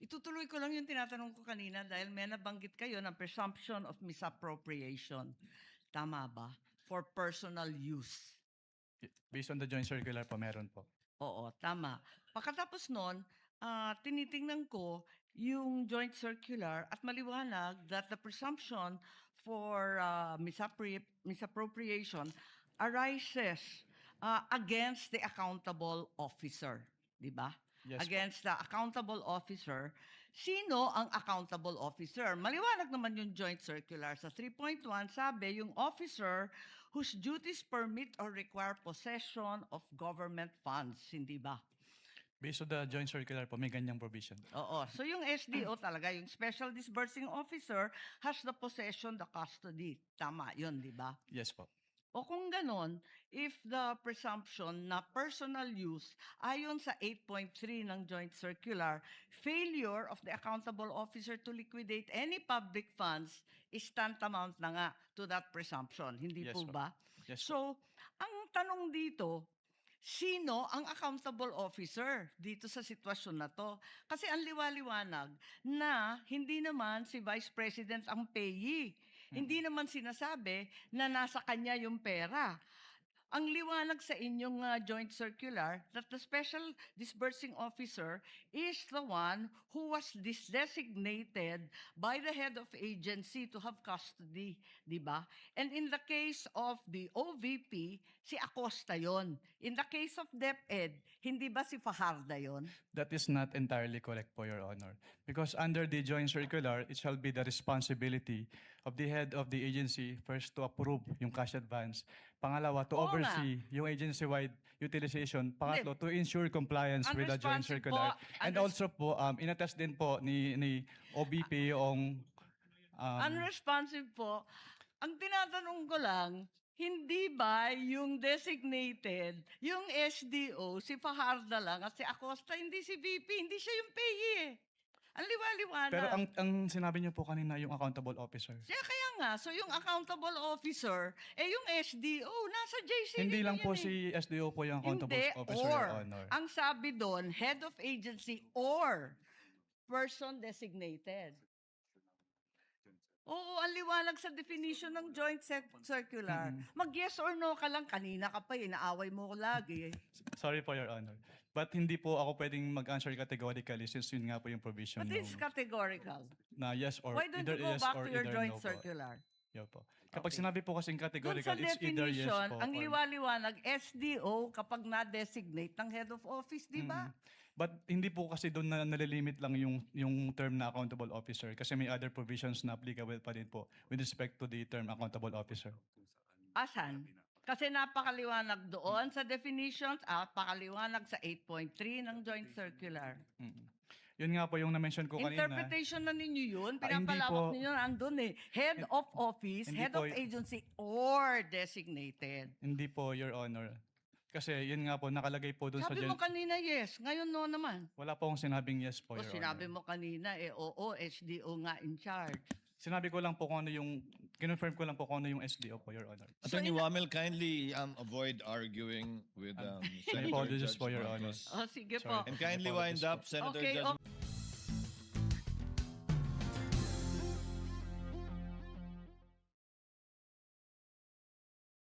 Itutuloy ko lang yung tinatanong ko kanina dahil may nabanggit kayo ng presumption of misappropriation. Tama ba? For personal use. Based on the joint circular po, meron po. Oo, tama. Pagkatapos nun, tinitingnan ko yung joint circular at maliwanag that the presumption for misappropriation arises against the accountable officer. Di ba? Yes po. Against the accountable officer. Sino ang accountable officer? Maliwanag naman yung joint circular. Sa 3.1, sabi yung officer whose duties permit or require possession of government funds. Hindi ba? Based on the joint circular po, may ganyang provision. Oo. So yung SDO talaga, yung Special Disbursing Officer has the possession, the custody. Tama yun, di ba? Yes po. O kung ganon, if the presumption na personal use ayon sa 8.3 ng Joint Circular, failure of the accountable officer to liquidate any public funds is tantamount na nga to that presumption. Hindi Yes, po po. ba? Yes, So, ang tanong dito, sino ang accountable officer dito sa sitwasyon na to? Kasi ang liwaliwanag na hindi naman si Vice President ang payee. Hindi naman sinasabi na nasa kanya yung pera. Ang liwanag sa inyong joint circular that the special disbursing officer is the one who was designated by the head of agency to have custody, di ba? And in the case of the OVP, si Acosta yon. In the case of DepEd, hindi ba si Fajarda yon? That is not entirely correct po, Your Honor. Because under the joint circular, it shall be the responsibility of the head of the agency first to approve yung cash advance. Pangalawa, to Oo nga. oversee yung agency-wide utilization. Pangatlo, to ensure compliance with the joint Unresponsive circular. po. And also po, inattest din po ni OBP yung Unresponsive po. Ang tinatanong ko lang, hindi ba yung designated, yung SDO, si Fajarda lang at si Acosta, hindi si VP, hindi siya yung payee eh. Ang liwaliwanag. pero ang sinabi niyo po kanina yung accountable officer. Kaya nga, so yung accountable officer, yung SDO, nasa JCD Hindi lang yan po eh. si SDO po yung accountable Hindi, officer, or. Your Honor. Ang sabi doon, head of agency or person designated. Oo, ang liwanag sa definition ng joint circular. Mag-yes or no ka lang, kanina ka pa inaaway mo ko lagi. Sorry po, Your Honor. But hindi po ako pwedeng mag-answer categorically since yun nga po yung provision But it's categorical. na yes or Why don't either you go yes back or to your either joint no po. circular? Yo po. Kapag Okay. sinabi po kasing Doon categorical, sa it's either yes definition, po ang or... liwaliwanag, SDO kapag na-designate ng head of office, di ba? But hindi po kasi doon na nalilimit lang yung term na accountable officer kasi may other provisions na applicable pa din po with respect to the term accountable officer. Asan? Kasi napakaliwanag doon sa definitions at pakaliwanag sa 8.3 ng joint circular. Yun nga po yung na-mention ko kanina. Interpretation na ninyo yun, hindi pinapalawak po. ninyo na andun eh. Head of office, Hindi head po of agency, or designated. Hindi po, Your Honor. Kasi yun nga po, nakalagay po doon sa... Sabi mo kanina yes, ngayon no naman. Wala po akong sinabing yes po, O Your sinabi Honor. mo kanina oo, SDO nga in charge. Sinabi ko lang po kung ano yung... Kinonfirm ko lang po kung ano yung SDO po, Your Honor. Attorney Wamel, kindly avoid arguing with My Senator apologies Judge po, Your Honor. Marcos. O sige Sorry. po. And kindly Apologies wind up, po. Senator Okay, Judge